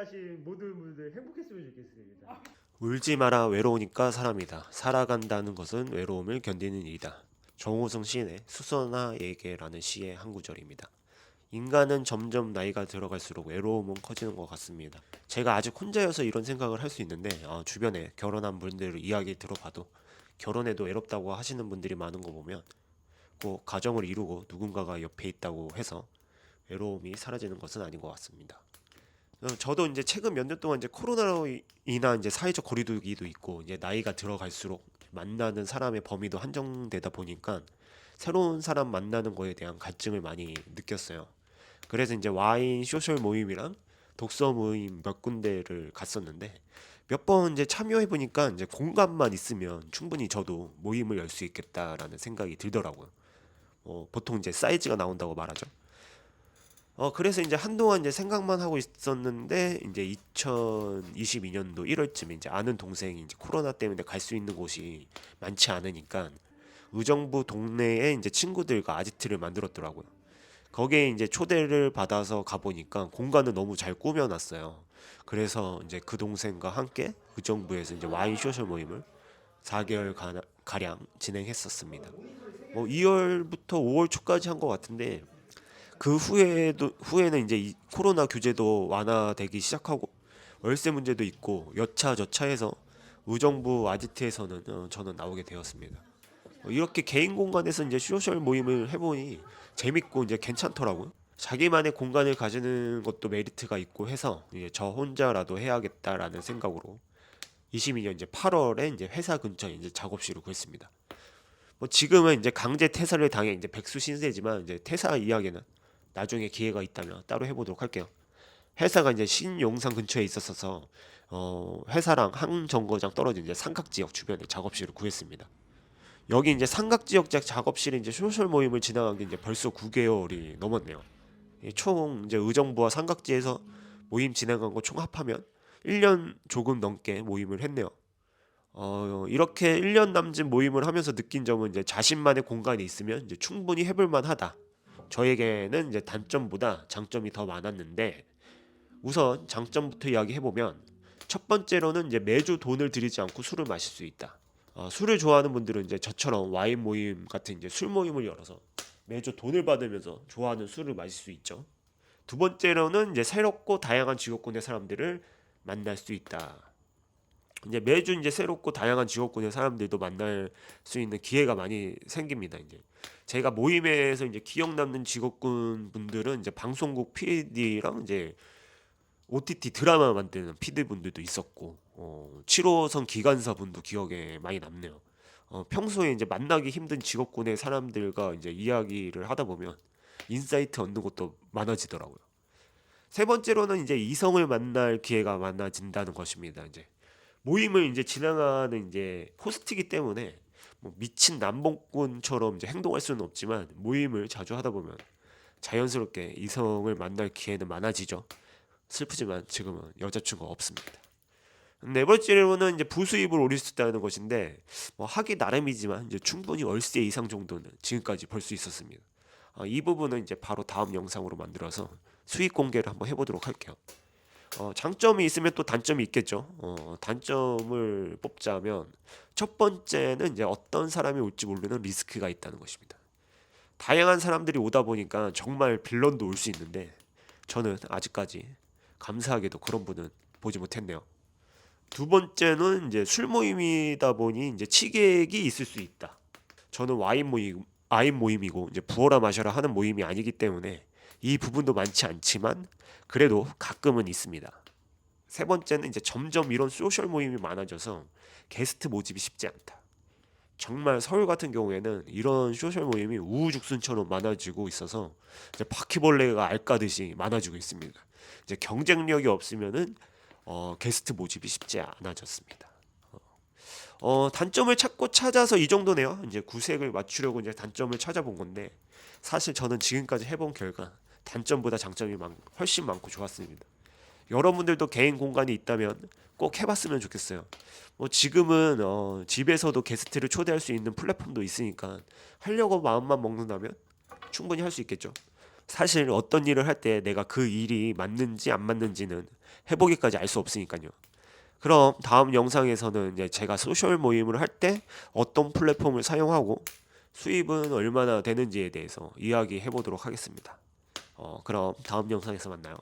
참여하신 모든 분들 행복했으면 좋겠습니다. 울지 마라 외로우니까 사람이다. 살아간다는 것은 외로움을 견디는 일이다. 정호성 시인의 수선화에게라는 시의 한 구절입니다. 인간은 점점 나이가 들어갈수록 외로움은 커지는 것 같습니다. 제가 아직 혼자여서 이런 생각을 할 수 있는데 주변에 결혼한 분들 이야기 들어봐도 결혼해도 외롭다고 하시는 분들이 많은 거 보면 꼭 가정을 이루고 누군가가 옆에 있다고 해서 외로움이 사라지는 것은 아닌 것 같습니다. 저도 이제 최근 몇 년 동안 이제 코로나로 인한 이제 사회적 거리두기도 있고 이제 나이가 들어갈수록 만나는 사람의 범위도 한정되다 보니까 새로운 사람 만나는 거에 대한 갈증을 많이 느꼈어요. 그래서 이제 와인 소셜 모임이랑 독서 모임 몇 군데를 갔었는데 몇 번 이제 참여해 보니까 이제 공간만 있으면 충분히 저도 모임을 열 수 있겠다라는 생각이 들더라고요. 보통 이제 사이즈가 나온다고 말하죠. 그래서 이제 한동안 이제 생각만 하고 있었는데 이제 2022년도 1월쯤에 이제 아는 동생이 이제 코로나 때문에 갈 수 있는 곳이 많지 않으니까 의정부 동네에 이제 친구들과 아지트를 만들었더라고요. 거기에 이제 초대를 받아서 가보니까 공간을 너무 잘 꾸며놨어요. 그래서 이제 그 동생과 함께 의정부에서 이제 와인 소셜 모임을 4개월 가량 진행했었습니다. 뭐 2월부터 5월 초까지 한 것 같은데 그 후에는 이제 이 코로나 규제도 완화되기 시작하고 월세 문제도 있고 여차저차해서 의정부 아지트에서는 저는 나오게 되었습니다. 이렇게 개인 공간에서 이제 소셜 모임을 해보니 재밌고 이제 괜찮더라고요. 자기만의 공간을 가지는 것도 메리트가 있고 해서 이제 저 혼자라도 해야겠다라는 생각으로 22년 이제 8월에 이제 회사 근처에 이제 작업실을 구했습니다. 뭐 지금은 이제 강제 퇴사를 당해 이제 백수 신세지만 이제 퇴사 이야기는 나중에 기회가 있다면 따로 해보도록 할게요. 회사가 이제 신용산 근처에 있었어서 회사랑 한 정거장 떨어진 이제 삼각 지역 주변에 작업실을 구했습니다. 여기 이제 삼각 지역 작업실에 이제 소셜 모임을 진행한 게 이제 벌써 9개월이 넘었네요. 총 이제 의정부와 삼각지에서 모임 진행한 거 총 합하면 1년 조금 넘게 모임을 했네요. 이렇게 1년 남짓 모임을 하면서 느낀 점은 이제 자신만의 공간이 있으면 이제 충분히 해볼 만하다. 저에게는 이제 단점보다 장점이 더 많았는데 우선 장점부터 이야기해보면 첫 번째로는 이제 매주 돈을 들이지 않고 술을 마실 수 있다. 술을 좋아하는 분들은 이제 저처럼 와인 모임 같은 이제 술 모임을 열어서 매주 돈을 받으면서 좋아하는 술을 마실 수 있죠. 두 번째로는 이제 새롭고 다양한 직업군의 사람들을 만날 수 있다. 이제 매주 이제 새롭고 다양한 직업군의 사람들도 만날 수 있는 기회가 많이 생깁니다. 이제 제가 모임에서 이제 기억 남는 직업군 분들은 이제 방송국 PD랑 이제 OTT 드라마 만드는 PD 분들도 있었고, 7호선 기관사 분도 기억에 많이 남네요. 평소에 이제 만나기 힘든 직업군의 사람들과 이제 이야기를 하다 보면 인사이트 얻는 것도 많아지더라고요. 세 번째로는 이제 이성을 만날 기회가 많아진다는 것입니다. 이제 모임을 이제 진행하는 이제 호스트이기 때문에 뭐 미친 남봉꾼처럼 이제 행동할 수는 없지만 모임을 자주 하다 보면 자연스럽게 이성을 만날 기회는 많아지죠. 슬프지만 지금은 여자친구가 없습니다. 네 번째로는 이제 부수입을 올릴 수 있다는 것인데 뭐 하기 나름이지만 이제 충분히 월세 이상 정도는 지금까지 벌 수 있었습니다. 이 부분은 이제 바로 다음 영상으로 만들어서 수익 공개를 한번 해보도록 할게요. 장점이 있으면 또 단점이 있겠죠. 단점을 뽑자면 첫 번째는 이제 어떤 사람이 올지 모르는 리스크가 있다는 것입니다. 다양한 사람들이 오다 보니까 정말 빌런도 올 수 있는데 저는 아직까지 감사하게도 그런 분은 보지 못했네요. 두 번째는 이제 술 모임이다 보니 이제 치객이 있을 수 있다. 저는 와인 모임이고 이제 부어라 마셔라 하는 모임이 아니기 때문에 이 부분도 많지 않지만 그래도 가끔은 있습니다. 세 번째는 이제 점점 이런 소셜 모임이 많아져서 게스트 모집이 쉽지 않다. 정말 서울 같은 경우에는 이런 소셜 모임이 우후죽순처럼 많아지고 있어서 이제 바퀴벌레가 앓까듯이 많아지고 있습니다. 이제 경쟁력이 없으면은 게스트 모집이 쉽지 않아졌습니다. 단점을 찾고 찾아서 이 정도네요. 이제 구색을 맞추려고 이제 단점을 찾아본 건데 사실 저는 지금까지 해본 결과 단점보다 장점이 훨씬 많고 좋았습니다. 여러분들도 개인 공간이 있다면 꼭 해봤으면 좋겠어요. 뭐 지금은 집에서도 게스트를 초대할 수 있는 플랫폼도 있으니까 하려고 마음만 먹는다면 충분히 할 수 있겠죠. 사실 어떤 일을 할 때 내가 그 일이 맞는지 안 맞는지는 해보기까지 알 수 없으니까요. 그럼 다음 영상에서는 이제 제가 소셜 모임을 할 때 어떤 플랫폼을 사용하고 수입은 얼마나 되는지에 대해서 이야기해 보도록 하겠습니다. 그럼 다음 영상에서 만나요.